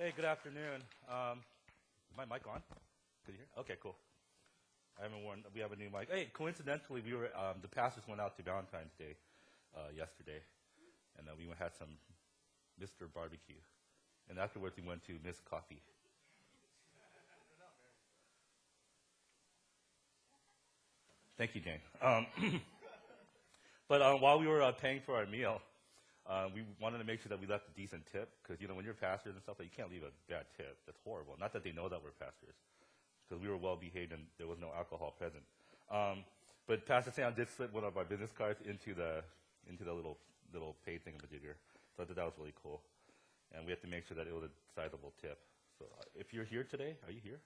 Hey, good afternoon. Is my mic on? Can you hear? Okay, cool. We have a new mic. Hey, coincidentally, the pastors went out to Valentine's Day yesterday, and we had some Mr. Barbecue, and afterwards we went to Miss Coffee. Thank you, Jane. But while we were paying for our meal, we wanted to make sure that we left a decent tip, because, when you're pastors and stuff, you can't leave a bad tip. That's horrible. Not that they know that we're pastors, because we were well-behaved and there was no alcohol present. But Pastor Sam did slip one of our business cards into the little pay thingamajigger. So I thought that was really cool. And we had to make sure that it was a sizable tip. So if you're here today, are you here?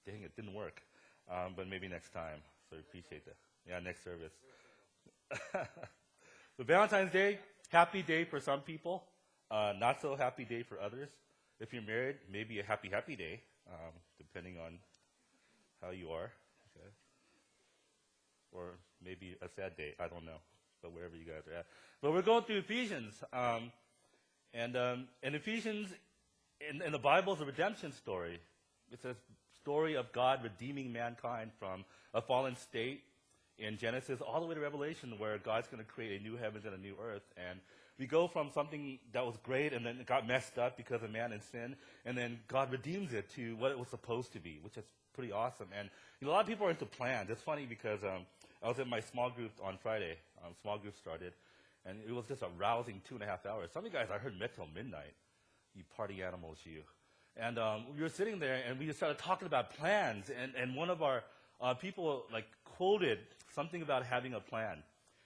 Dang, it didn't work. But maybe next time. So I appreciate that. Yeah, next service. So Valentine's Day, happy day for some people, not so happy day for others. If you're married, maybe a happy day, depending on how you are. Okay. Or maybe a sad day, I don't know, but wherever you guys are at. But we're going through Ephesians. And Ephesians, in the Bible, is a redemption story. It's a story of God redeeming mankind from a fallen state in Genesis all the way to Revelation, where God's going to create a new heavens and a new earth. And we go from something that was great and then it got messed up because of man and sin, and then God redeems it to what it was supposed to be, which is pretty awesome. And a lot of people are into plans. It's funny because I was in my small group on Friday. Small group started, and it was just a rousing 2.5 hours. Some of you guys, I heard, met till midnight. You party animals, you. And we were sitting there, and we just started talking about plans. And one of our people quoted something about having a plan.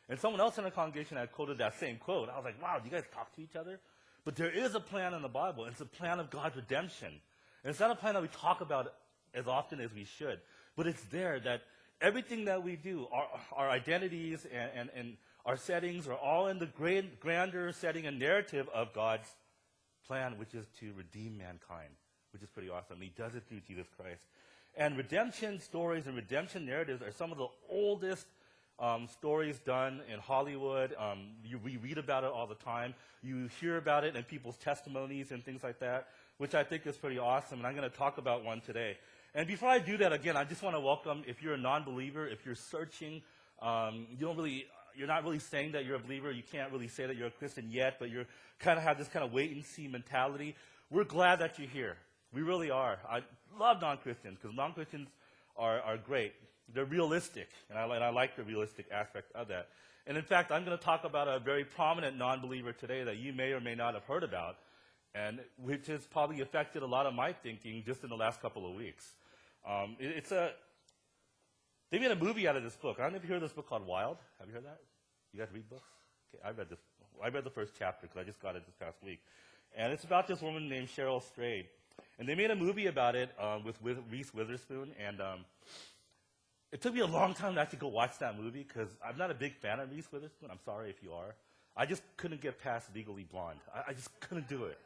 And someone else in the congregation had quoted that same quote. I was like, wow, do you guys talk to each other? But there is a plan in the Bible. And it's a plan of God's redemption. And it's not a plan that we talk about as often as we should. But it's there that everything that we do, our identities and our settings are all in the grander setting and narrative of God's plan, which is to redeem mankind, which is pretty awesome. He does it through Jesus Christ. And redemption stories and redemption narratives are some of the oldest stories done in Hollywood. We read about it all the time. You hear about it in people's testimonies and things like that, which I think is pretty awesome. And I'm going to talk about one today. And before I do that, again, I just want to welcome, if you're a non-believer, if you're searching, you're not really saying that you're a believer. You can't really say that you're a Christian yet, but you kind of have this kind of wait-and-see mentality. We're glad that you're here. We really are. I love non-Christians, because non-Christians are great. They're realistic, and I like the realistic aspect of that. And in fact, I'm going to talk about a very prominent non-believer today that you may or may not have heard about, and which has probably affected a lot of my thinking just in the last couple of weeks. They made a movie out of this book. I don't know if you heard of this book called Wild. Have you heard that? You guys read books? Okay, I read the first chapter because I just got it this past week. And it's about this woman named Cheryl Strayed. And they made a movie about it with Reese Witherspoon. And it took me a long time to actually go watch that movie, because I'm not a big fan of Reese Witherspoon. I'm sorry if you are. I just couldn't get past Legally Blonde. I just couldn't do it.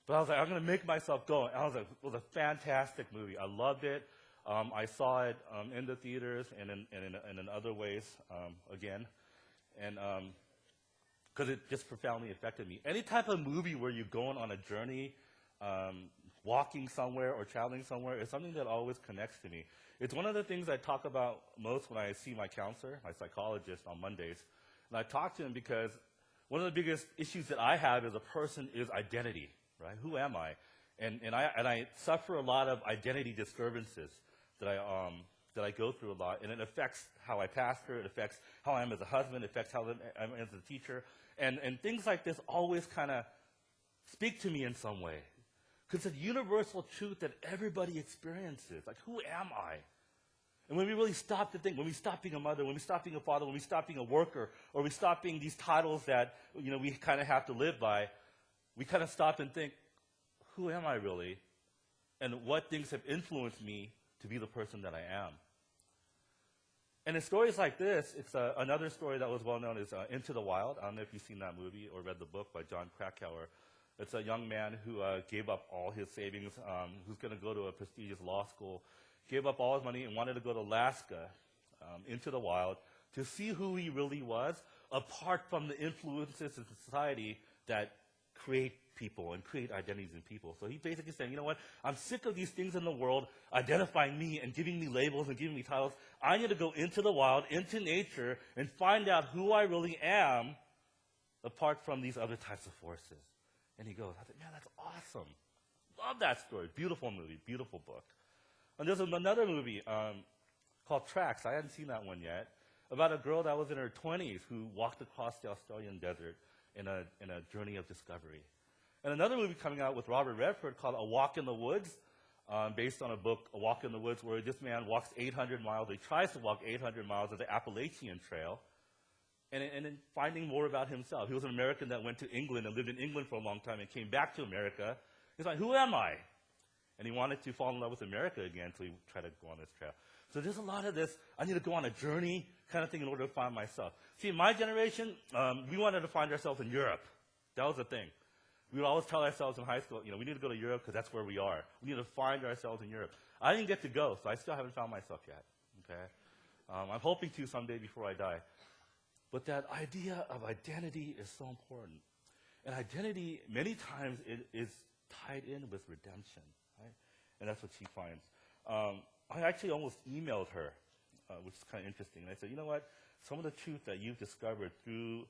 But I was like, I'm going to make myself go. And I was like, it was a fantastic movie. I loved it. I saw it in the theaters and in other ways again. And because it just profoundly affected me. Any type of movie where you're going on a journey, walking somewhere or traveling somewhere, is something that always connects to me. It's one of the things I talk about most when I see my counselor, my psychologist, on Mondays. And I talk to him because one of the biggest issues that I have as a person is identity, right? Who am I? And I suffer a lot of identity disturbances that I go through a lot, and it affects how I pastor, it affects how I am as a husband, it affects how I am as a teacher. And things like this always kind of speak to me in some way. Because it's a universal truth that everybody experiences. Like, who am I? And when we really stop to think, when we stop being a mother, when we stop being a father, when we stop being a worker, or we stop being these titles that we kind of have to live by, we kind of stop and think, who am I really? And what things have influenced me to be the person that I am? And in stories like this, it's another story that was well known as Into the Wild. I don't know if you've seen that movie or read the book by John Krakauer. It's a young man who gave up all his savings, who's going to go to a prestigious law school, gave up all his money and wanted to go to Alaska, into the wild, to see who he really was, apart from the influences in society that create people and create identities in people. So he's basically saying, you know what? I'm sick of these things in the world identifying me and giving me labels and giving me titles. I need to go into the wild, into nature, and find out who I really am apart from these other types of forces. And he goes, I think, man, that's awesome. Love that story. Beautiful movie, beautiful book. And there's another movie called Tracks. I hadn't seen that one yet. About a girl that was in her 20s who walked across the Australian desert in a journey of discovery. And another movie coming out with Robert Redford called A Walk in the Woods, based on a book, A Walk in the Woods, where this man walks 800 miles. He tries to walk 800 miles of the Appalachian Trail, and then finding more about himself. He was an American that went to England and lived in England for a long time and came back to America. He's like, who am I? And he wanted to fall in love with America again, so he tried to go on this trail. So there's a lot of this, I need to go on a journey kind of thing in order to find myself. See, in my generation, we wanted to find ourselves in Europe. That was the thing. We would always tell ourselves in high school, we need to go to Europe because that's where we are. We need to find ourselves in Europe. I didn't get to go, so I still haven't found myself yet. Okay, I'm hoping to someday before I die. But that idea of identity is so important. And identity, many times, it is tied in with redemption, right? And that's what she finds. I actually almost emailed her, which is kind of interesting. And I said, you know what? Some of the truth that you've discovered through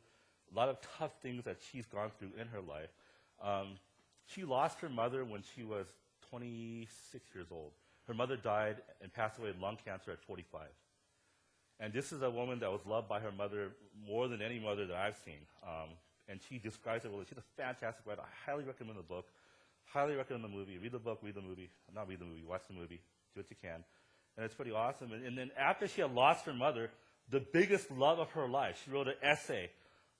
a lot of tough things that she's gone through in her life. She lost her mother when she was 26 years old. Her mother died and passed away of lung cancer at 45. And this is a woman that was loved by her mother more than any mother that I've seen. And she describes it well. She's a fantastic writer. I highly recommend the book. Highly recommend the movie. Read the book, read the movie. Not read the movie, watch the movie. Do what you can. And it's pretty awesome. And then after she had lost her mother, the biggest love of her life, she wrote an essay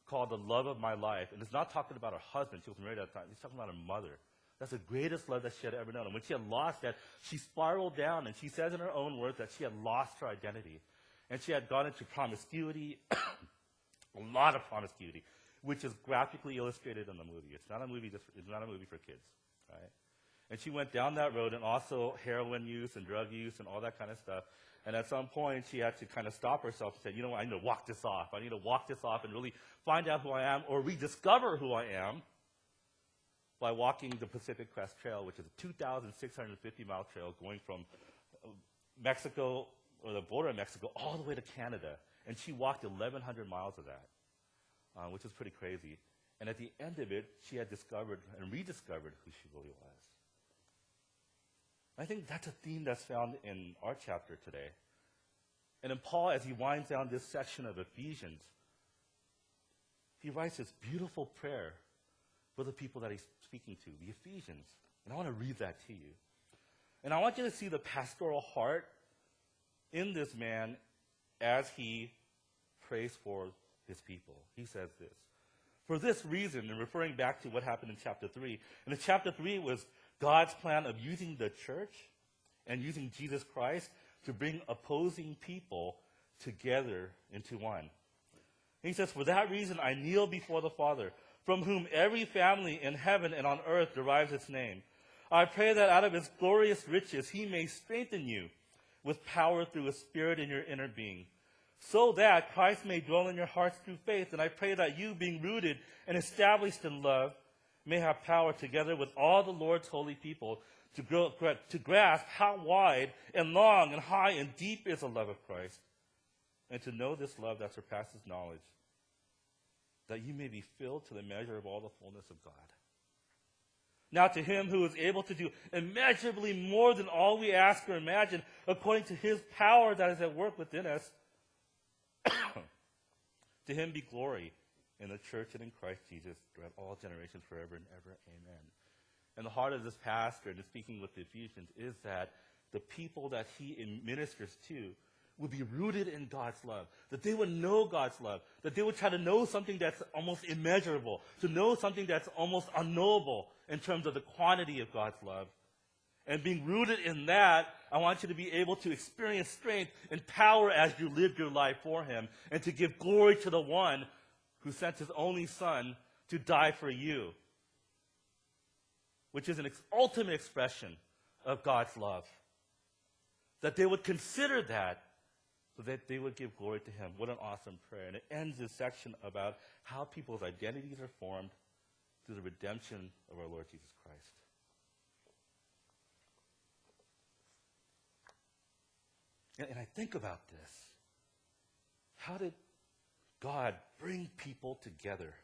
called The Love of My Life. And it's not talking about her husband. She was married at the time. It's talking about her mother. That's the greatest love that she had ever known. And when she had lost that, she spiraled down. And she says in her own words that she had lost her identity. And she had gone into promiscuity, a lot of promiscuity, which is graphically illustrated in the movie. It's not a movie for kids, right? And she went down that road, and also heroin use and drug use and all that kind of stuff. And at some point, she had to kind of stop herself and say, you know what, I need to walk this off. I need to walk this off and really find out who I am or rediscover who I am by walking the Pacific Crest Trail, which is a 2,650-mile trail going from Mexico, or the border of Mexico, all the way to Canada. And she walked 1,100 miles of that, which is pretty crazy. And at the end of it, she had discovered and rediscovered who she really was. I think that's a theme that's found in our chapter today. And then Paul, as he winds down this section of Ephesians, he writes this beautiful prayer for the people that he's speaking to, the Ephesians. And I want to read that to you. And I want you to see the pastoral heart in this man as he prays for his people. He says this. For this reason, and referring back to what happened in chapter 3, and in chapter 3 was God's plan of using the church and using Jesus Christ to bring opposing people together into one. He says, for that reason I kneel before the Father, from whom every family in heaven and on earth derives its name. I pray that out of his glorious riches he may strengthen you with power through his Spirit in your inner being, so that Christ may dwell in your hearts through faith. And I pray that you, being rooted and established in love, may have power together with all the Lord's holy people to grasp how wide and long and high and deep is the love of Christ, and to know this love that surpasses knowledge, that you may be filled to the measure of all the fullness of God. Now to him who is able to do immeasurably more than all we ask or imagine, according to his power that is at work within us, to him be glory in the church and in Christ Jesus throughout all generations, forever and ever. Amen. And the heart of this pastor, and speaking with the Ephesians, is that the people that he ministers to would be rooted in God's love, that they would know God's love, that they would try to know something that's almost immeasurable, to know something that's almost unknowable in terms of the quantity of God's love. And being rooted in that, I want you to be able to experience strength and power as you live your life for him, and to give glory to the one who sent his only son to die for you, which is an ultimate expression of God's love. That they would consider that, so that they would give glory to him. What an awesome prayer. And it ends this section about how people's identities are formed through the redemption of our Lord Jesus Christ. And I think about this. How did God bring people together?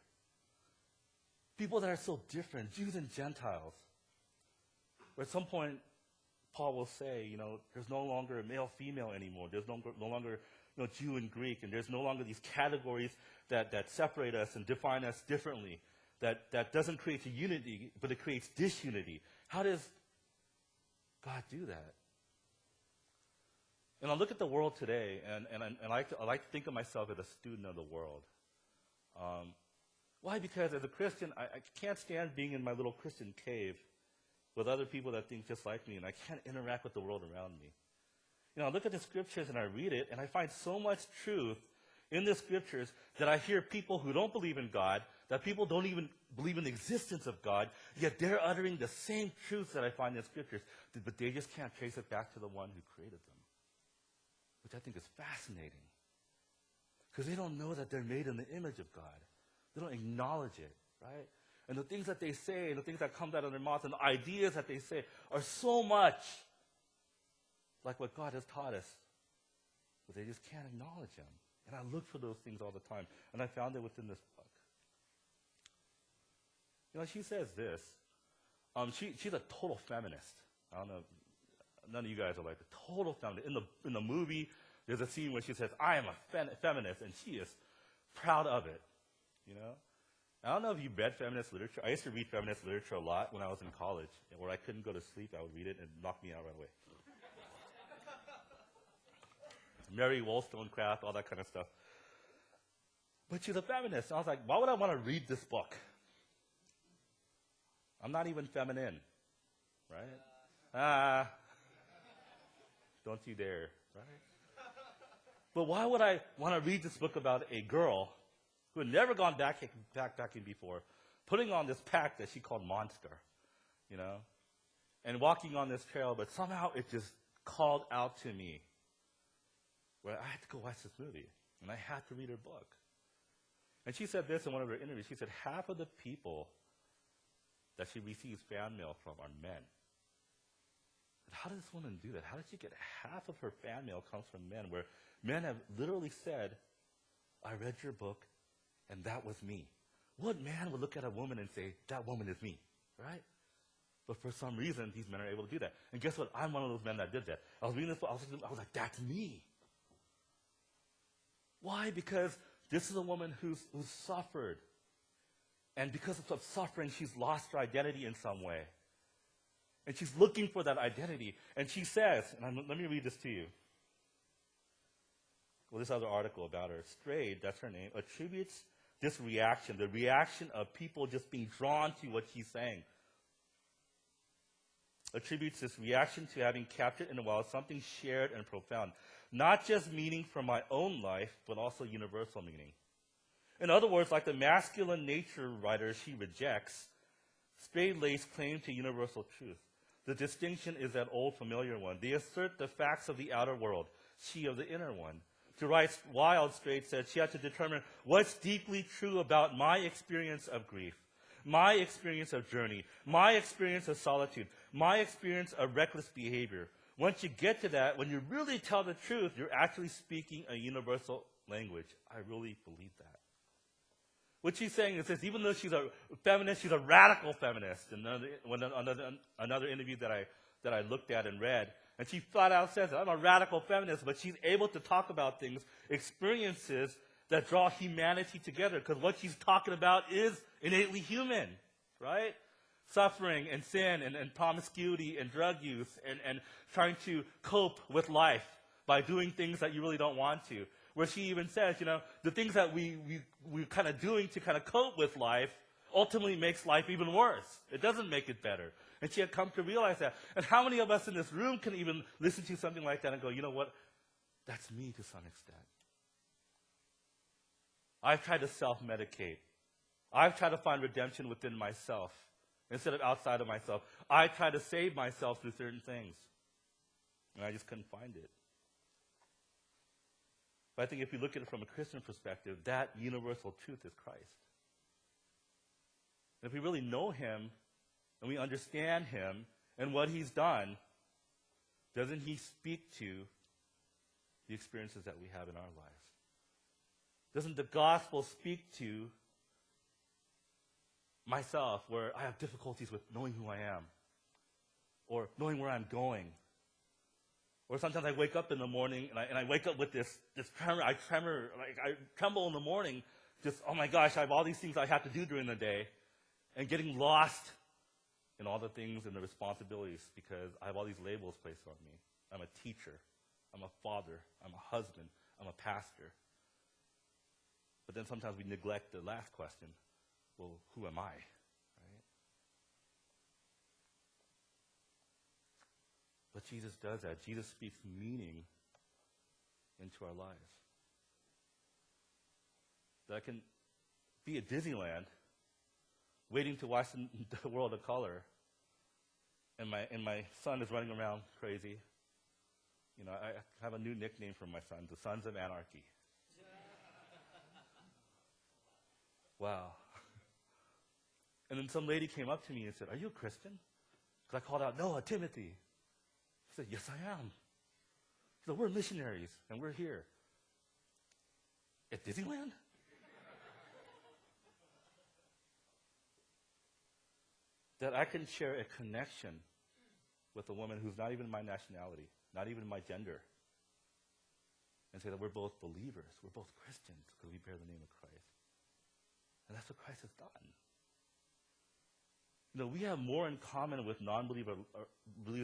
People that are so different, Jews and Gentiles. Where at some point, Paul will say, there's no longer a male-female anymore. There's no longer Jew and Greek, and there's no longer these categories that separate us and define us differently. That doesn't create a unity, but it creates disunity. How does God do that? And I look at the world today, and I like to think of myself as a student of the world. Why? Because as a Christian, I can't stand being in my little Christian cave with other people that think just like me, and I can't interact with the world around me. I look at the scriptures and I read it, and I find so much truth in the scriptures that I hear people who don't believe in God, that people don't even believe in the existence of God, yet they're uttering the same truths that I find in scriptures, but they just can't trace it back to the one who created them, which I think is fascinating. Because they don't know that they're made in the image of God. They don't acknowledge it, right? And the things that they say, and the things that come out of their mouths, and the ideas that they say are so much like what God has taught us, but they just can't acknowledge Him. And I look for those things all the time, and I found it within this book. She says this. She's a total feminist. I don't know. None of you guys are like a total feminist. In the movie, there's a scene where she says, "I am a feminist," and she is proud of it. I don't know if you read feminist literature. I used to read feminist literature a lot when I was in college, where I couldn't go to sleep. I would read it and it knocked me out right away. Mary Wollstonecraft, all that kind of stuff. But she's a feminist. And I was like, why would I want to read this book? I'm not even feminine, right? Don't you dare, right? But why would I want to read this book about a girl who had never gone backpacking before, putting on this pack that she called Monster, and walking on this trail, but somehow it just called out to me where I had to go watch this movie, and I had to read her book. And she said this in one of her interviews. She said, half of the people that she receives fan mail from are men. And how does this woman do that? How did she get half of her fan mail comes from men, where men have literally said, I read your book, and that was me. What man would look at a woman and say, that woman is me, right? But for some reason, these men are able to do that. And guess what? I'm one of those men that did that. I was reading this book, I was like, that's me. Why? Because this is a woman who's suffered. And because of suffering, she's lost her identity in some way. And she's looking for that identity. And she says, and let me read this to you. Well, this other article about her, Strayed, that's her name, attributes this reaction, the reaction of people just being drawn to what she's saying, attributes this reaction to having captured in the wild something shared and profound, not just meaning from my own life, but also universal meaning. In other words, like the masculine nature writers she rejects, Strayed lays claim to universal truth. The distinction is that old familiar one. They assert the facts of the outer world, she of the inner one. To write Wild, Strayed said she had to determine what's deeply true about my experience of grief, my experience of journey, my experience of solitude, my experience of reckless behavior. Once you get to that, when you really tell the truth, you're actually speaking a universal language. I really believe that. What she's saying is this: even though she's a feminist, she's a radical feminist. And another interview that I looked at and read, and she flat out says that I'm a radical feminist, but she's able to talk about things, experiences that draw humanity together, because what she's talking about is innately human, right? Suffering and sin and promiscuity and drug use and trying to cope with life by doing things that you really don't want to. Where she even says, the things that we're kind of doing to kind of cope with life ultimately makes life even worse. It doesn't make it better. And she had come to realize that. And how many of us in this room can even listen to something like that and go, you know what? That's me to some extent. I've tried to self-medicate. I've tried to find redemption within myself instead of outside of myself. I tried to save myself through certain things, and I just couldn't find it. But I think if you look at it from a Christian perspective, that universal truth is Christ. if we really know him and we understand him and what he's done, doesn't he speak to the experiences that we have in our lives? Doesn't the gospel speak to myself where I have difficulties with knowing who I am or knowing where I'm going? Or sometimes I wake up in the morning and I wake up with this tremor. I tremble in the morning. Just, oh my gosh, I have all these things I have to do during the day, and getting lost in all the things and the responsibilities because I have all these labels placed on me. I'm a teacher. I'm a father. I'm a husband. I'm a pastor. But then sometimes we neglect the last question. Well, who am I? Right? But Jesus does that. Jesus speaks meaning into our lives. That can be at Disneyland, waiting to watch the world of color, and my son is running around crazy. You know, I have a new nickname for my son, the Sons of Anarchy. Wow. And then some lady came up to me and said, "Are you a Christian?" Because I called out, "No, Timothy." He said, "Yes, I am." He said, "We're missionaries, and we're here." At Disneyland? That I can share a connection with a woman who's not even my nationality, not even my gender, and say that we're both believers, we're both Christians because we bear the name of Christ. And that's what Christ has done. You know, we have more in common with non-believers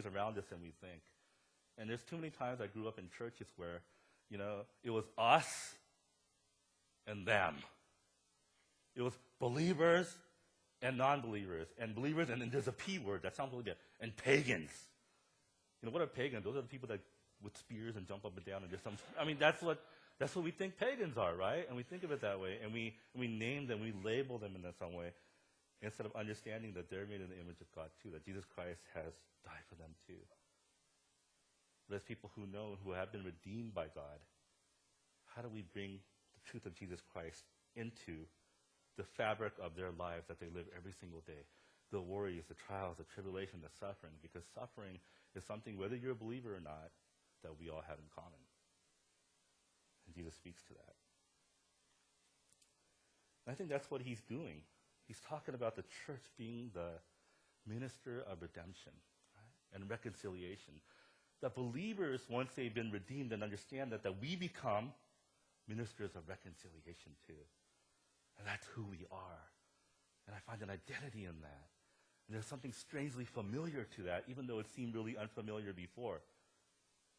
around us than we think. And there's too many times I grew up in churches where, you know, it was us and them. It was believers and non-believers, and believers, and then there's a P word, that sounds really good, and pagans. You know, what are pagans? Those are the people that with spears and jump up and down and just some, I mean, that's what we think pagans are, right? And we think of it that way, and we name them, we label them in some way, instead of understanding that they're made in the image of God too, that Jesus Christ has died for them too. But as people who know, who have been redeemed by God, how do we bring the truth of Jesus Christ into the fabric of their lives that they live every single day? The worries, the trials, the tribulation, the suffering, because suffering is something, whether you're a believer or not, that we all have in common. And Jesus speaks to that. And I think that's what he's doing. He's talking about the church being the minister of redemption, right? And reconciliation. That believers, once they've been redeemed and understand that we become ministers of reconciliation too. And that's who we are. And I find an identity in that. And there's something strangely familiar to that, even though it seemed really unfamiliar before.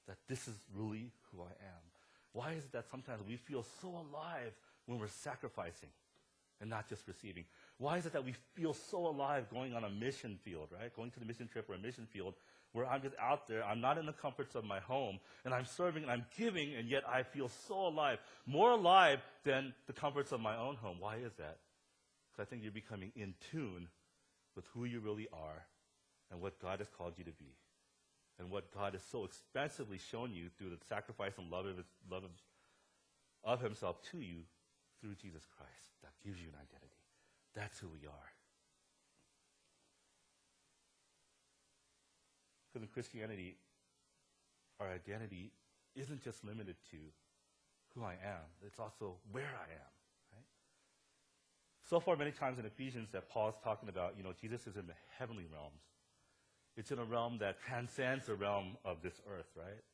That this is really who I am. Why is it that sometimes we feel so alive when we're sacrificing and not just receiving? Why is it that we feel so alive going on a mission field, right? Going to the mission trip or a mission field where I'm just out there, I'm not in the comforts of my home, and I'm serving and I'm giving, and yet I feel so alive, more alive than the comforts of my own home. Why is that? Because I think you're becoming in tune with who you really are and what God has called you to be, and what God has so expensively shown you through the sacrifice and love of himself to you through Jesus Christ. That gives you an identity. That's who we are. Because in Christianity, our identity isn't just limited to who I am. It's also where I am. Right? So far, many times in Ephesians that Paul's talking about, you know, Jesus is in the heavenly realms. It's in a realm that transcends the realm of this earth, right?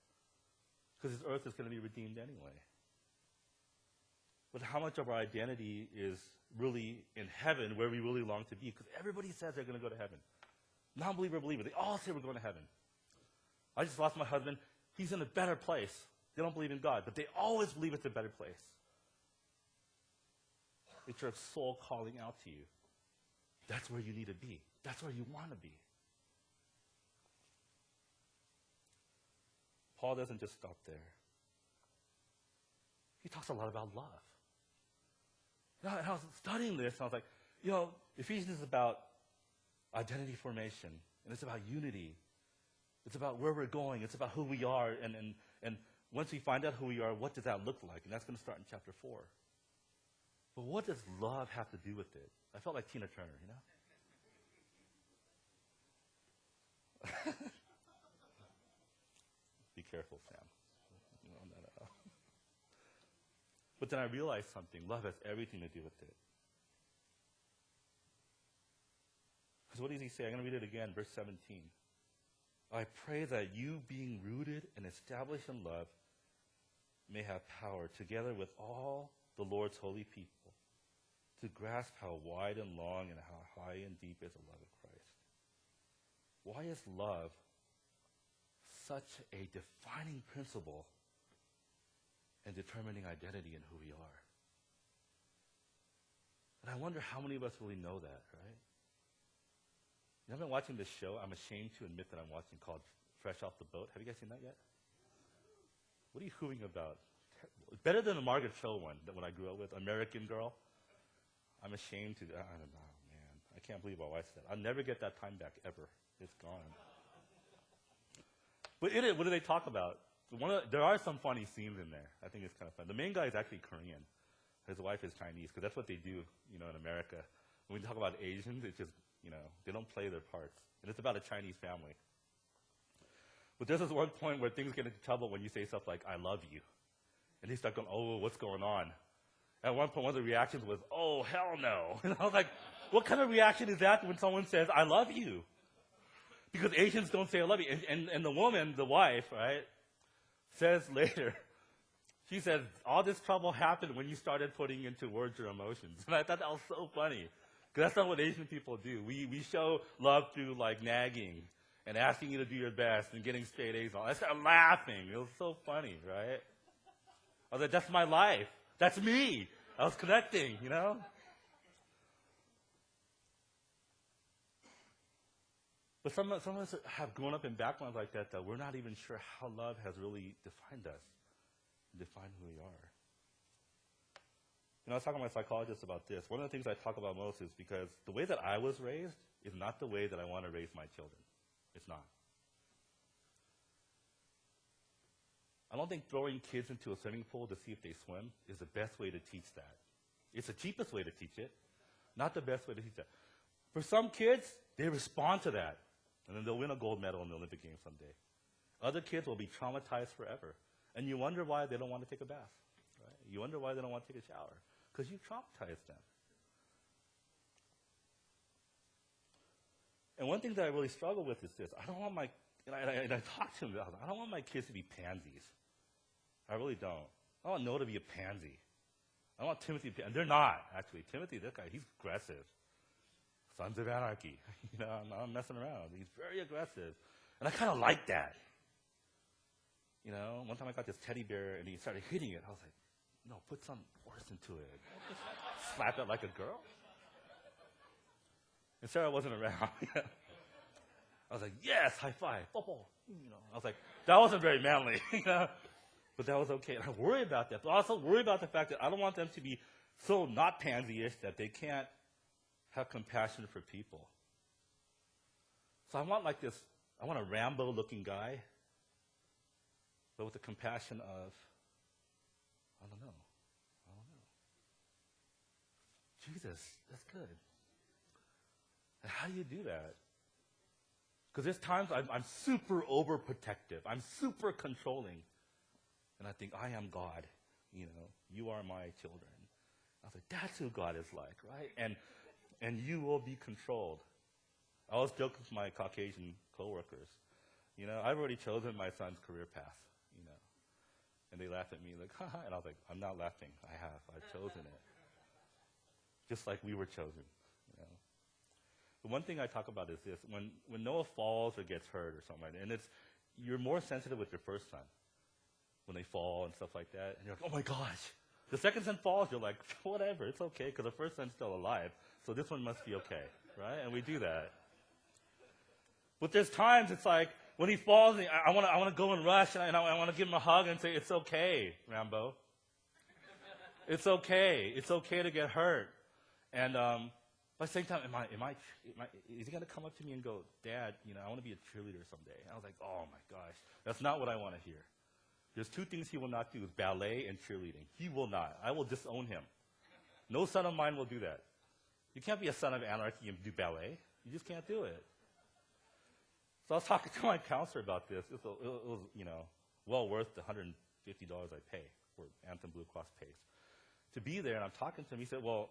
Because this earth is going to be redeemed anyway. But how much of our identity is really in heaven, where we really long to be? Because everybody says they're going to go to heaven. Non-believer, believer, they all say we're going to heaven. I just lost my husband. He's in a better place. They don't believe in God, but they always believe it's a better place. It's your soul calling out to you. That's where you need to be. That's where you want to be. Paul doesn't just stop there. He talks a lot about love. Now, I was studying this, and I was like, you know, Ephesians is about identity formation, and it's about unity. It's about where we're going. It's about who we are, and once we find out who we are, what does that look like? And that's going to start in chapter 4. But what does love have to do with it? I felt like Tina Turner, you know? Be careful, Sam. No. But then I realized something. Love has everything to do with it. Because what does he say? I'm going to read it again, verse 17. I pray that you, being rooted and established in love, may have power, together with all the Lord's holy people, to grasp how wide and long and how high and deep is the love of Christ. Why is love such a defining principle and determining identity in who we are? And I wonder how many of us really know that, right? You know, I've been watching this show. I'm ashamed to admit that I'm watching, called Fresh Off the Boat. Have you guys seen that yet? What are you hooing about? Better than the Margaret Cho one that when I grew up with, American Girl. I'm ashamed to, I don't know, man. I can't believe I watched that. I'll never get that time back, ever. It's gone. But in it, what do they talk about? There are some funny scenes in there. I think it's kind of fun. The main guy is actually Korean. His wife is Chinese, because that's what they do, in America. When we talk about Asians, it's just, they don't play their parts. And it's about a Chinese family. But there's this one point where things get into trouble when you say stuff like, I love you. And they start going, oh, what's going on? At one point, one of the reactions was, oh, hell no. And I was like, what kind of reaction is that when someone says, I love you? Because Asians don't say I love you. And the woman, the wife, right, says later, she says, all this trouble happened when you started putting into words your emotions. And I thought that was so funny. Because that's not what Asian people do. We show love through, nagging and asking you to do your best and getting straight A's on. I started laughing. It was so funny, right? I was like, that's my life. That's me. I was connecting, But some of us have grown up in backgrounds like that we're not even sure how love has really defined us, defined who we are. I was talking to my psychologist about this. One of the things I talk about most is because the way that I was raised is not the way that I want to raise my children. It's not. I don't think throwing kids into a swimming pool to see if they swim is the best way to teach that. It's the cheapest way to teach it, not the best way to teach that. For some kids, they respond to that, and then they'll win a gold medal in the Olympic Games someday. Other kids will be traumatized forever, and you wonder why they don't want to take a bath. Right? You wonder why they don't want to take a shower, because you traumatized them. And one thing that I really struggle with is this. I don't want and I talk to him about it. I don't want my kids to be pansies. I really don't. I want Noah to be a pansy. I want Timothy to be, and they're not, actually. Timothy, this guy, he's aggressive. Sons of Anarchy. I'm not messing around. He's very aggressive. And I kind of like that. One time I got this teddy bear, and he started hitting it. I was like, no, put some force into it. Slap it like a girl. And Sarah wasn't around. I was like, yes, high five. I was like, that wasn't very manly. But that was okay. And I worry about that. But I also worry about the fact that I don't want them to be so not pansy-ish that they can't have compassion for people. So I want I want a Rambo-looking guy, but with the compassion of, I don't know. Jesus, that's good. And how do you do that? Because there's times I'm super overprotective. I'm super controlling. And I think, I am God. You are my children. I was like, that's who God is like, right? And you will be controlled. I was joking with my Caucasian coworkers. I've already chosen my son's career path, And they laughed at me like, haha. And I was like, I'm not laughing. I've chosen it. Just like we were chosen, The one thing I talk about is this. When Noah falls or gets hurt or something like that, and you're more sensitive with your first son when they fall and stuff like that. And you're like, oh my gosh. The second son falls, you're like, whatever, it's okay, because the first son's still alive. So this one must be okay, right? And we do that. But there's times it's like, when he falls, I want to go and rush, and I want to give him a hug and say, it's okay, Rambo. It's okay. It's okay to get hurt. And but at the same time, is he going to come up to me and go, Dad, I want to be a cheerleader someday? And I was like, oh my gosh, that's not what I want to hear. There's two things he will not do, ballet and cheerleading. He will not. I will disown him. No son of mine will do that. You can't be a son of anarchy and do ballet. You just can't do it. So I was talking to my counselor about this. It was well worth the $150 I pay, or Anthem Blue Cross pays. To be there, and I'm talking to him, he said, well,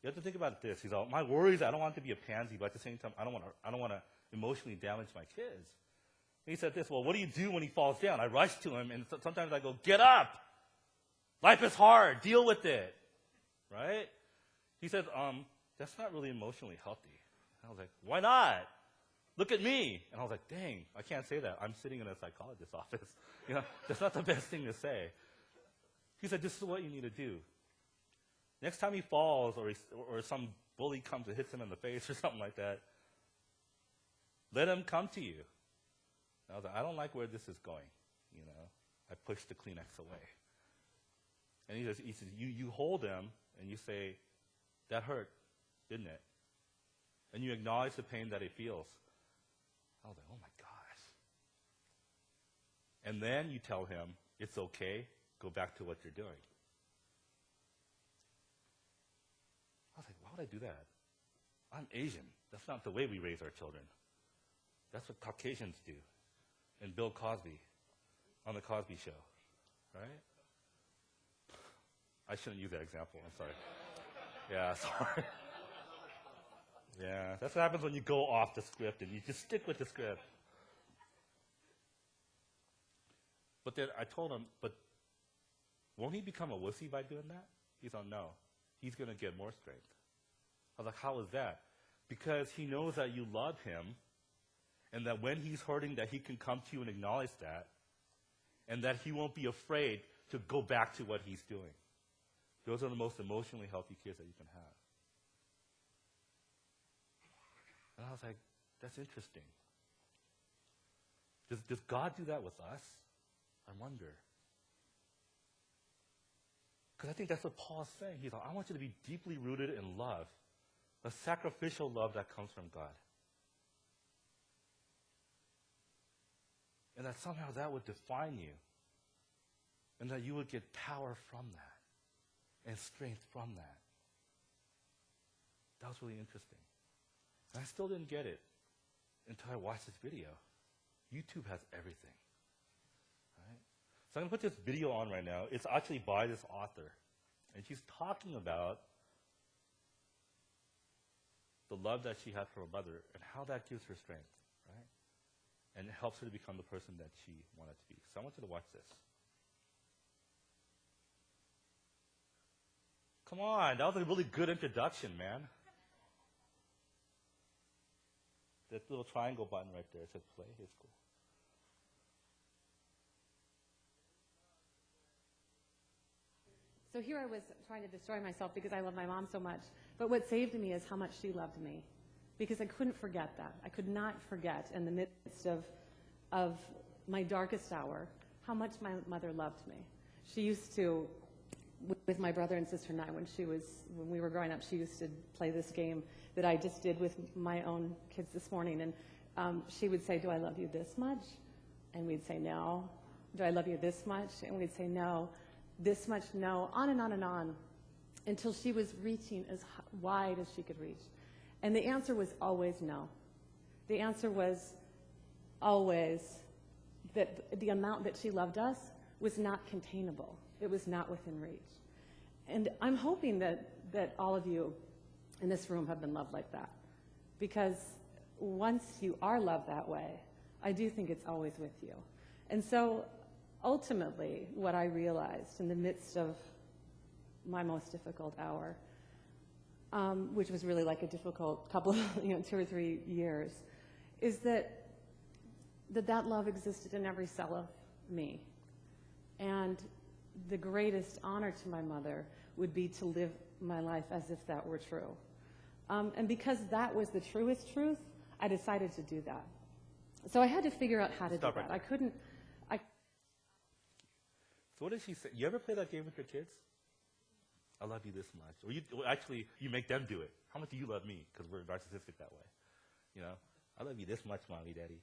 you have to think about this. He's like, my worry is I don't want to be a pansy, but at the same time, I don't want to emotionally damage my kids. And he said this, well, what do you do when he falls down? I rush to him, and sometimes I go, get up. Life is hard. Deal with it. Right? He said, that's not really emotionally healthy. And I was like, why not? Look at me. And I was like, dang, I can't say that. I'm sitting in a psychologist's office. That's not the best thing to say. He said, this is what you need to do. Next time he falls or some bully comes and hits him in the face or something like that, let him come to you. And I was like, I don't like where this is going. I push the Kleenex away. And he says, you hold him and you say, that hurt, didn't it? And you acknowledge the pain that he feels. I was like, oh my gosh. And then you tell him, it's okay, go back to what you're doing. I was like, why would I do that? I'm Asian. That's not the way we raise our children. That's what Caucasians do. And Bill Cosby on the Cosby Show, right? I shouldn't use that example. I'm sorry. Yeah, sorry. Yeah, that's what happens when you go off the script and you just stick with the script. But then I told him, but won't he become a wussy by doing that? He's like, no. He's going to get more strength. I was like, how is that? Because he knows that you love him, and that when he's hurting, that he can come to you and acknowledge that, and that he won't be afraid to go back to what he's doing. Those are the most emotionally healthy kids that you can have. And I was like, that's interesting. Does God do that with us? I wonder. Because I think that's what Paul's saying. He's like, I want you to be deeply rooted in love, a sacrificial love that comes from God. And that somehow that would define you. And that you would get power from that and strength from that. That was really interesting. And I still didn't get it until I watched this video. YouTube has everything. Right? So I'm going to put this video on right now. It's actually by this author. And she's talking about the love that she had for her mother and how that gives her strength. Right? And it helps her to become the person that she wanted to be. So I want you to watch this. Come on, that was a really good introduction, man. That little triangle button right there, it said play, it's cool. So here I was trying to destroy myself because I love my mom so much. But what saved me is how much she loved me. Because I couldn't forget that. I could not forget in the midst of my darkest hour how much my mother loved me. She used to, with my brother and sister and I, when we were growing up, she used to play this game that I just did with my own kids this morning. And she would say, do I love you this much? And we'd say, no. Do I love you this much? And we'd say, no. This much, no. On and on and on, until she was reaching as wide as she could reach. And the answer was always no. The answer was always that the amount that she loved us was not containable. It was not within reach. And I'm hoping that all of you in this room have been loved like that. Because once you are loved that way, I do think it's always with you. And so ultimately, what I realized in the midst of my most difficult hour, which was really like a difficult couple of, 2 or 3 years, is that love existed in every cell of me. And the greatest honor to my mother would be to live my life as if that were true. And because that was the truest truth, I decided to do that. So I had to figure out how to do that. I couldn't. So what did she say? You ever play that game with your kids? I love you this much. Or actually, you make them do it. How much do you love me? Because we're narcissistic that way. I love you this much, mommy, daddy.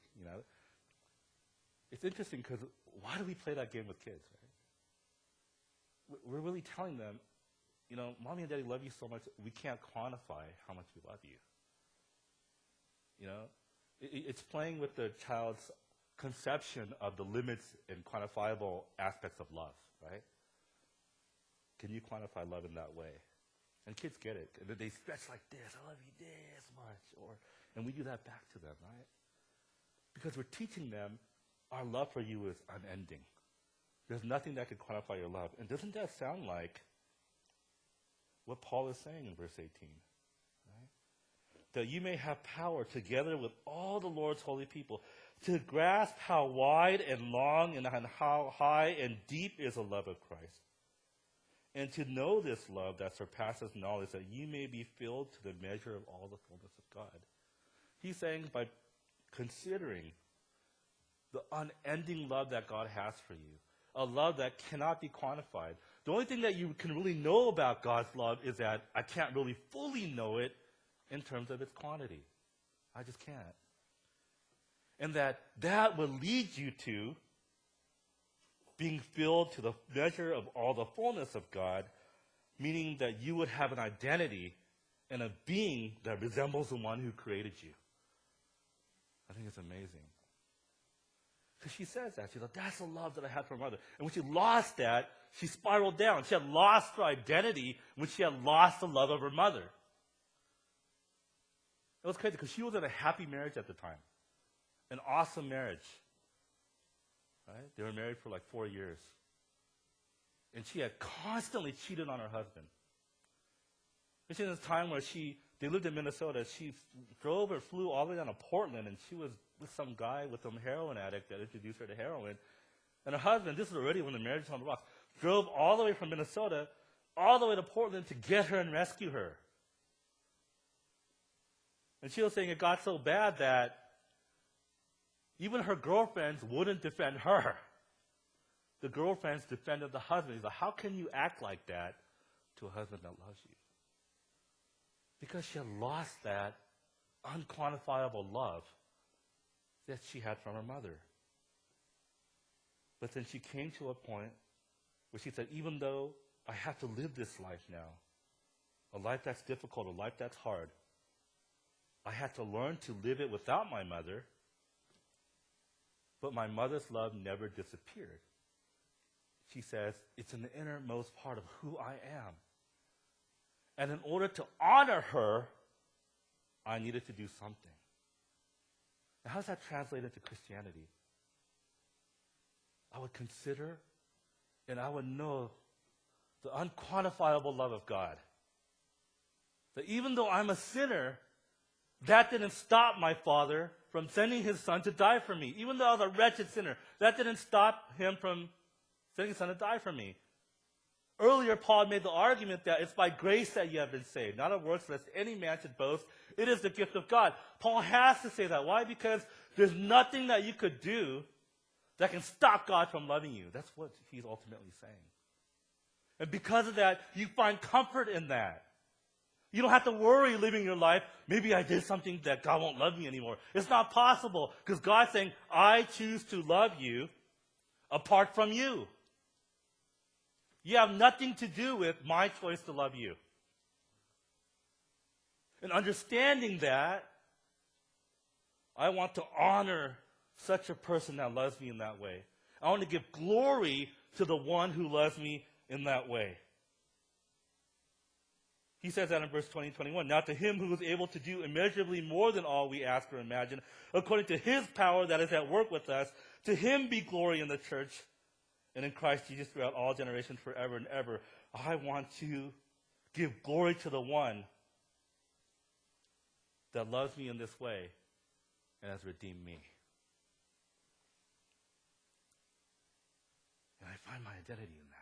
It's interesting because why do we play that game with kids, right? We're really telling them, mommy and daddy love you so much, we can't quantify how much we love you. It's playing with the child's conception of the limits and quantifiable aspects of love, right? Can you quantify love in that way? And kids get it. They stretch like this, I love you this much. And we do that back to them, right? Because we're teaching them our love for you is unending. There's nothing that can quantify your love. And doesn't that sound like what Paul is saying in verse 18? Right? That you may have power together with all the Lord's holy people to grasp how wide and long and how high and deep is the love of Christ. And to know this love that surpasses knowledge, that you may be filled to the measure of all the fullness of God. He's saying by considering the unending love that God has for you, a love that cannot be quantified. The only thing that you can really know about God's love is that I can't really fully know it in terms of its quantity. I just can't. And that will lead you to being filled to the measure of all the fullness of God, meaning that you would have an identity and a being that resembles the one who created you. I think it's amazing. Because she says that. She's like, that's the love that I had for my mother. And when she lost that, she spiraled down. She had lost her identity when she had lost the love of her mother. It was crazy because she was in a happy marriage at the time. An awesome marriage. Right? They were married for like 4 years. And she had constantly cheated on her husband. This is a time where they lived in Minnesota. She drove or flew all the way down to Portland, and she was with some guy, with some heroin addict that introduced her to heroin. And her husband, this was already when the marriage was on the rocks, drove all the way from Minnesota, all the way to Portland to get her and rescue her. And she was saying it got so bad that even her girlfriends wouldn't defend her. The girlfriends defended the husband. He's like, how can you act like that to a husband that loves you? Because she had lost that unquantifiable love that she had from her mother. But then she came to a point where she said, even though I have to live this life now, a life that's difficult, a life that's hard, I had to learn to live it without my mother. But my mother's love never disappeared. She says, it's in the innermost part of who I am. And in order to honor her, I needed to do something. Now, how does that translate into Christianity? I would consider and I would know the unquantifiable love of God. That even though I'm a sinner, that didn't stop my Father from sending his Son to die for me. Even though I was a wretched sinner, that didn't stop him from sending his Son to die for me. Earlier, Paul made the argument that it's by grace that you have been saved, not of works, lest any man should boast. It is the gift of God. Paul has to say that. Why? Because there's nothing that you could do that can stop God from loving you. That's what he's ultimately saying. And because of that, you find comfort in that. You don't have to worry living your life, maybe I did something that God won't love me anymore. It's not possible because God's saying, I choose to love you apart from you. You have nothing to do with my choice to love you. And understanding that, I want to honor such a person that loves me in that way. I want to give glory to the one who loves me in that way. He says that in verse 20 and 21. Now to him who is able to do immeasurably more than all we ask or imagine, according to his power that is at work with us, to him be glory in the church and in Christ Jesus throughout all generations forever and ever. I want to give glory to the one that loves me in this way and has redeemed me. And I find my identity in that.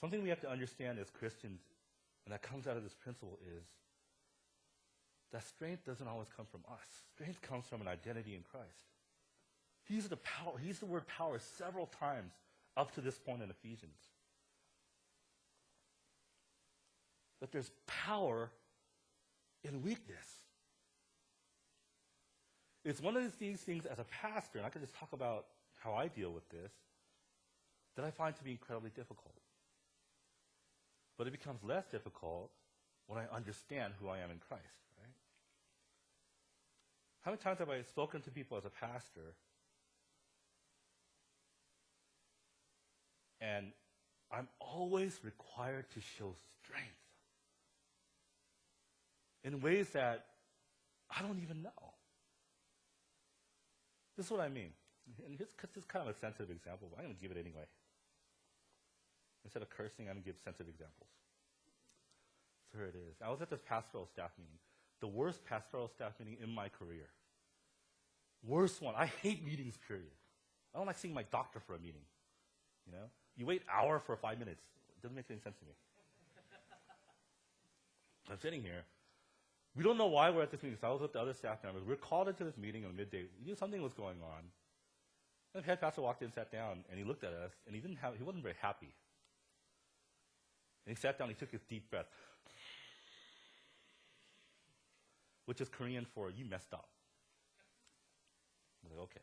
Something we have to understand as Christians, and that comes out of this principle, is that strength doesn't always come from us. Strength comes from an identity in Christ. He used the word power several times up to this point in Ephesians. That there's power in weakness. It's one of these things as a pastor, and I can just talk about how I deal with this, that I find to be incredibly difficult. But it becomes less difficult when I understand who I am in Christ, right? How many times have I spoken to people as a pastor, and I'm always required to show strength in ways that I don't even know. This is what I mean. And this is kind of a sensitive example, but I'm going to give it anyway. Instead of cursing, I'm going to give sensitive examples. So here it is. I was at this pastoral staff meeting, the worst pastoral staff meeting in my career. Worst one. I hate meetings, period. I don't like seeing my doctor for a meeting. You know? You wait an hour for 5 minutes. It doesn't make any sense to me. I'm sitting here. We don't know why we're at this meeting. So I was with the other staff members. We were called into this meeting on midday. We knew something was going on. And the head pastor walked in, sat down, and he looked at us, and he wasn't very happy. And he sat down, he took his deep breath, which is Korean for, you messed up. I was like, okay.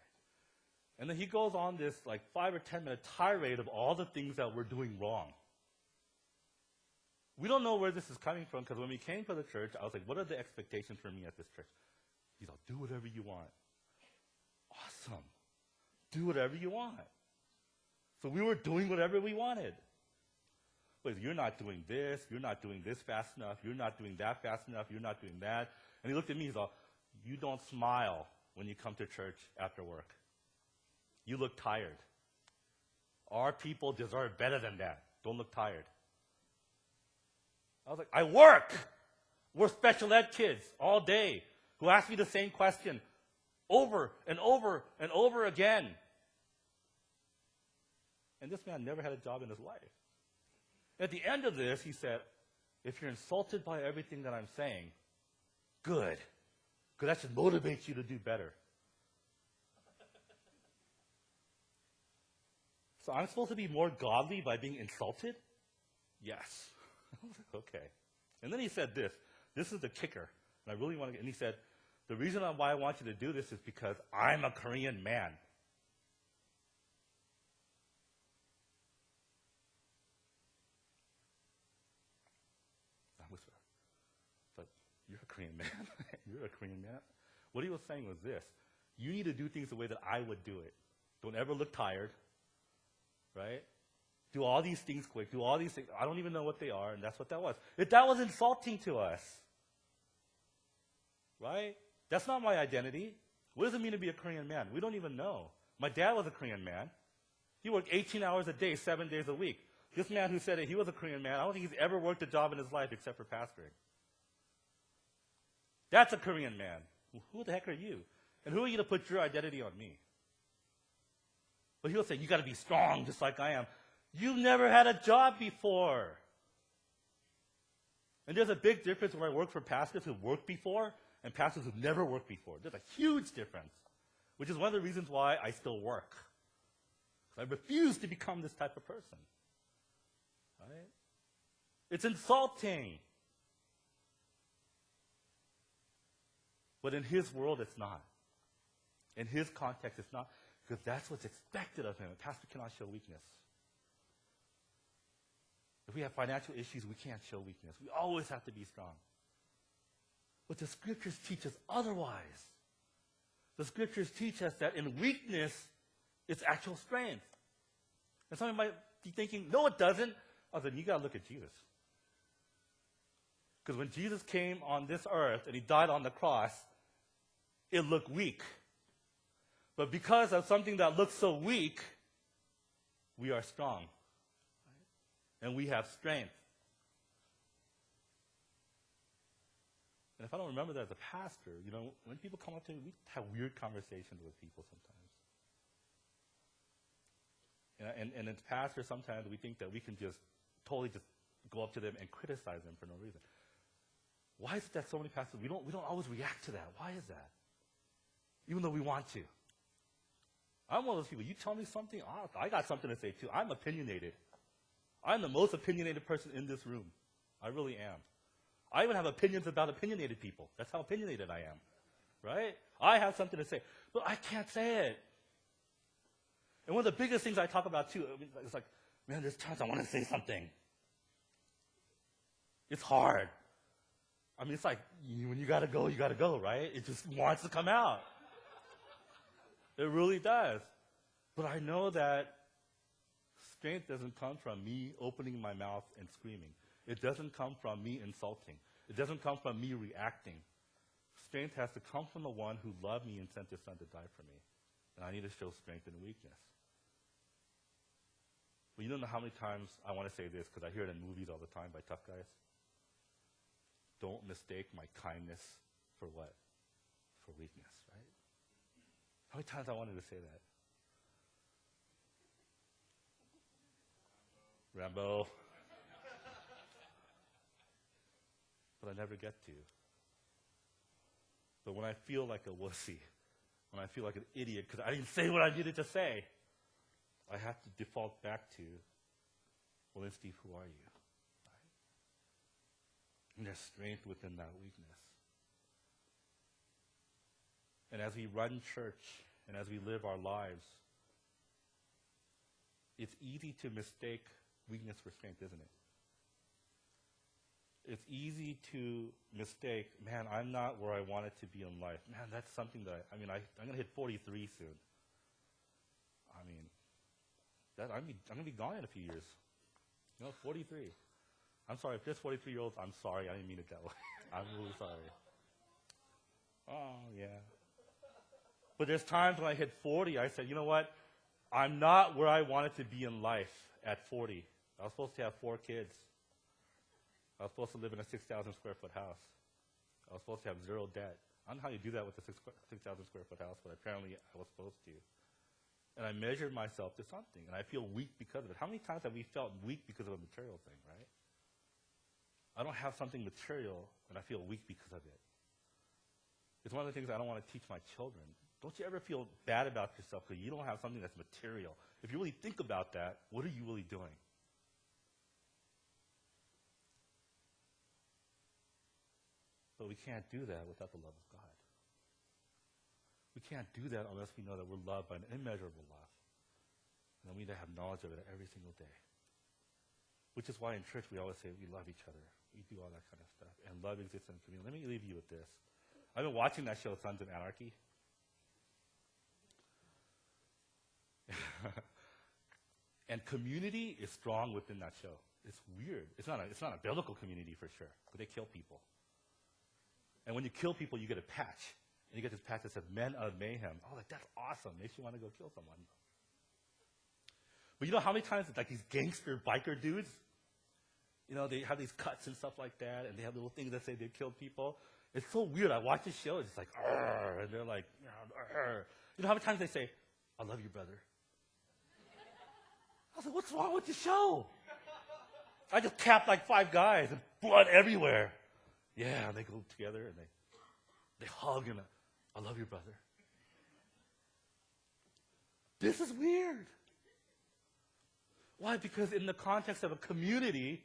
And then he goes on this like 5 or 10 minute tirade of all the things that we're doing wrong. We don't know where this is coming from, because when we came to the church, I was like, what are the expectations for me at this church? He's like, do whatever you want. Awesome. Do whatever you want. So we were doing whatever we wanted. But you're not doing this fast enough, you're not doing that fast enough, you're not doing that. And he looked at me, he's like, you don't smile when you come to church after work. You look tired. Our people deserve better than that. Don't look tired. I was like, I work. We're special ed kids all day who ask me the same question over and over and over again. And this man never had a job in his life. At the end of this, he said, if you're insulted by everything that I'm saying, good. Because that should motivate you to do better. So I'm supposed to be more godly by being insulted? Yes. I was like, okay. And then he said this. This is the kicker. And I really want to get, and he said, the reason why I want you to do this is because I'm a Korean man. But you're a Korean man. You're a Korean man. What he was saying was this. You need to do things the way that I would do it. Don't ever look tired. Right? Do all these things quick. Do all these things. I don't even know what they are, and that's what that was. That was insulting to us. Right? That's not my identity. What does it mean to be a Korean man? We don't even know. My dad was a Korean man. He worked 18 hours a day, 7 days a week. This man who said that he was a Korean man, I don't think he's ever worked a job in his life except for pastoring. That's a Korean man. Who the heck are you? And who are you to put your identity on me? But he'll say, you got to be strong just like I am. You've never had a job before. And there's a big difference when I work for pastors who've worked before and pastors who've never worked before. There's a huge difference, which is one of the reasons why I still work. I refuse to become this type of person. Right? It's insulting. But in his world, it's not. In his context, it's not. Because that's what's expected of him. A pastor cannot show weakness. If we have financial issues, we can't show weakness. We always have to be strong. But the scriptures teach us otherwise. The scriptures teach us that in weakness, it's actual strength. And somebody might be thinking, no, it doesn't. I said, you got to look at Jesus. Because when Jesus came on this earth and he died on the cross, it looked weak. But because of something that looks so weak, we are strong. And we have strength. And if I don't remember that as a pastor, you know, when people come up to me, we have weird conversations with people sometimes. And as pastors, sometimes we think that we can just totally just go up to them and criticize them for no reason. Why is it that so many pastors, we don't always react to that? Why is that? Even though we want to. I'm one of those people, you tell me something, I got something to say too. I'm opinionated. I'm the most opinionated person in this room. I really am. I even have opinions about opinionated people. That's how opinionated I am. Right? I have something to say. But I can't say it. And one of the biggest things I talk about too, it's like, man, there's times I want to say something. It's hard. I mean, it's like when you got to go, right? It just wants to come out. It really does. But I know that strength doesn't come from me opening my mouth and screaming. It doesn't come from me insulting. It doesn't come from me reacting. Strength has to come from the one who loved me and sent his son to die for me. And I need to show strength in weakness. But you don't know how many times I want to say this, because I hear it in movies all the time by tough guys. Don't mistake my kindness for what? For weakness, right? How many times I wanted to say that? Rambo. But I never get to. But when I feel like a wussy, when I feel like an idiot because I didn't say what I needed to say, I have to default back to, well, then Steve, who are you? Right? And there's strength within that weakness. And as we run church and as we live our lives, it's easy to mistake weakness for strength, isn't it? It's easy to mistake, man, I'm not where I wanted to be in life. Man, that's something that, I'm going to hit 43 soon. I'm going to be gone in a few years. 43. I'm sorry, if there's 43-year-olds, I'm sorry, I didn't mean it that way. I'm really sorry. Oh, yeah. But there's times when I hit 40, I said, you know what? I'm not where I wanted to be in life at 40. I was supposed to have 4 kids. I was supposed to live in a 6,000 square foot house. I was supposed to have 0 debt. I don't know how you do that with a 6,000 square foot house, but apparently I was supposed to. And I measured myself to something, and I feel weak because of it. How many times have we felt weak because of a material thing, right? I don't have something material, and I feel weak because of it. It's one of the things I don't want to teach my children. Don't you ever feel bad about yourself because you don't have something that's material? If you really think about that, what are you really doing? But we can't do that without the love of God. We can't do that unless we know that we're loved by an immeasurable love. And we need to have knowledge of it every single day. Which is why in church we always say we love each other. We do all that kind of stuff. And love exists in the community. Let me leave you with this. I've been watching that show, Sons of Anarchy. And community is strong within that show. It's weird. It's not a biblical community for sure, but they kill people. And when you kill people, you get a patch. And you get this patch that says, Men of Mayhem. Oh, that's awesome. Makes you want to go kill someone. But you know how many times, like these gangster biker dudes, they have these cuts and stuff like that, and they have little things that say they killed people. It's so weird. I watch this show, it's just like, Arr, and they're like, Arr. You know how many times they say, I love you, brother. I was like, what's wrong with the show? I just tapped like 5 guys and blood everywhere. Yeah, and they go together and they hug and I love you, brother. This is weird. Why? Because in the context of a community,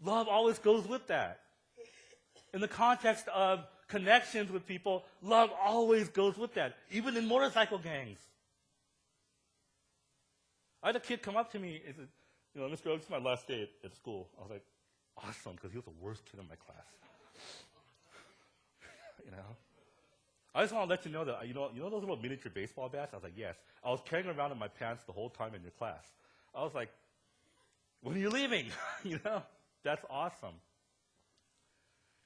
love always goes with that. In the context of connections with people, love always goes with that, even in motorcycle gangs. I had a kid come up to me and said, Mr. Oaks, it's my last day at school. I was like, awesome, because he was the worst kid in my class. I just want to let you know that, you know those little miniature baseball bats? I was like, yes. I was carrying them around in my pants the whole time in your class. I was like, when are you leaving? That's awesome.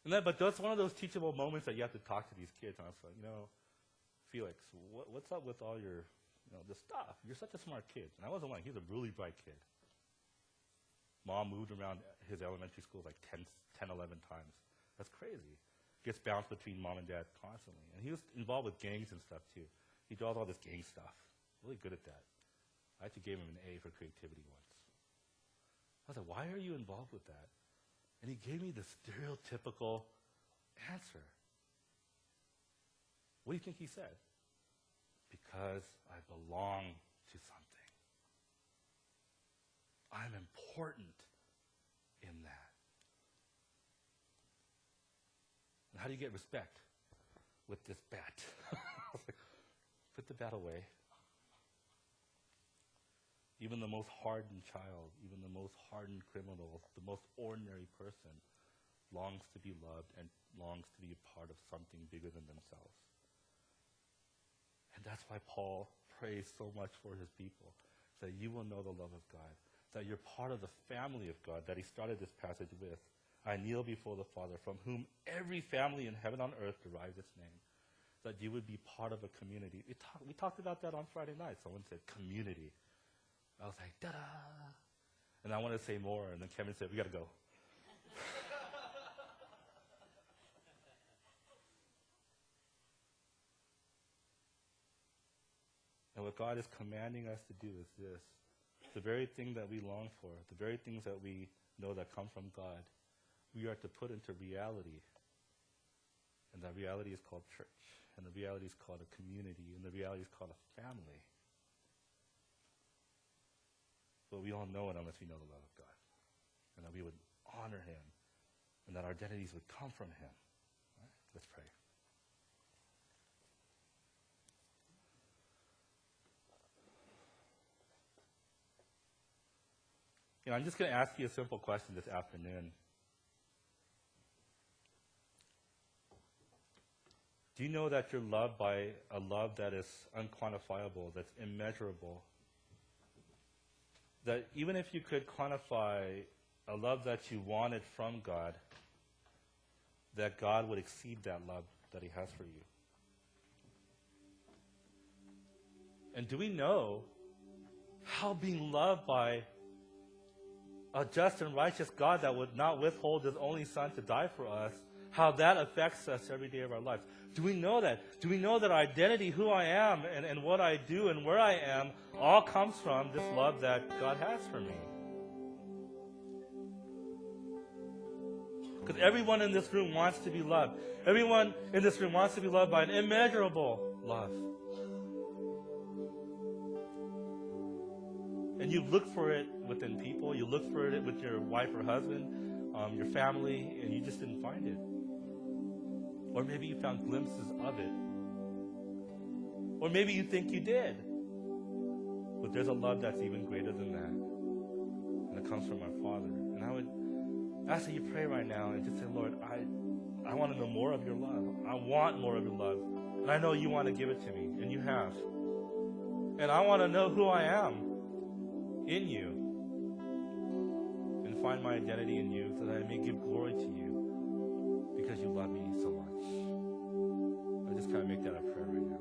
But that's one of those teachable moments that you have to talk to these kids. And I was like, Felix, what's up with all your, this stuff? You're such a smart kid. And I wasn't lying. He's a really bright kid. Mom moved around his elementary school like 10, 11 times. That's crazy. Gets bounced between mom and dad constantly. And he was involved with gangs and stuff too. He draws all this gang stuff. Really good at that. I actually gave him an A for creativity once. I was like, why are you involved with that? And he gave me the stereotypical answer. What do you think he said? Because I belong to something. I'm important in that. And how do you get respect? With this bat. I was like, put the bat away. Even the most hardened child, even the most hardened criminal, the most ordinary person longs to be loved and longs to be a part of something bigger than themselves. And that's why Paul prays so much for his people, that you will know the love of God, that you're part of the family of God that he started this passage with. I kneel before the Father, from whom every family in heaven and on earth derives its name, that you would be part of a community. We talked about that on Friday night. Someone said community. I was like, da-da. And I wanted to say more, and then Kevin said, we got to go. And what God is commanding us to do is this. The very thing that we long for, the very things that we know that come from God, we are to put into reality. And that reality is called church. And the reality is called a community. And the reality is called a family. But we all know it unless we know the love of God. And that we would honor him. And that our identities would come from him. Right? Let's pray. I'm just going to ask you a simple question this afternoon. Do you know that you're loved by a love that is unquantifiable, that's immeasurable? That even if you could quantify a love that you wanted from God, that God would exceed that love that he has for you? And do we know how being loved by a just and righteous God that would not withhold his only son to die for us, how that affects us every day of our lives? Do we know that? Do we know that our identity, who I am, and what I do and where I am, all comes from this love that God has for me? Because everyone in this room wants to be loved. Everyone in this room wants to be loved by an immeasurable love. And you look for it within people. You look for it with your wife or husband, your family, and you just didn't find it. Or maybe you found glimpses of it. Or maybe you think you did. But there's a love that's even greater than that. And it comes from our Father. And I would ask that you pray right now and just say, Lord, I want to know more of your love. I want more of your love. And I know you want to give it to me. And you have. And I want to know who I am in you, and find my identity in you so that I may give glory to you because you love me so much. I just kind of make that a prayer right now.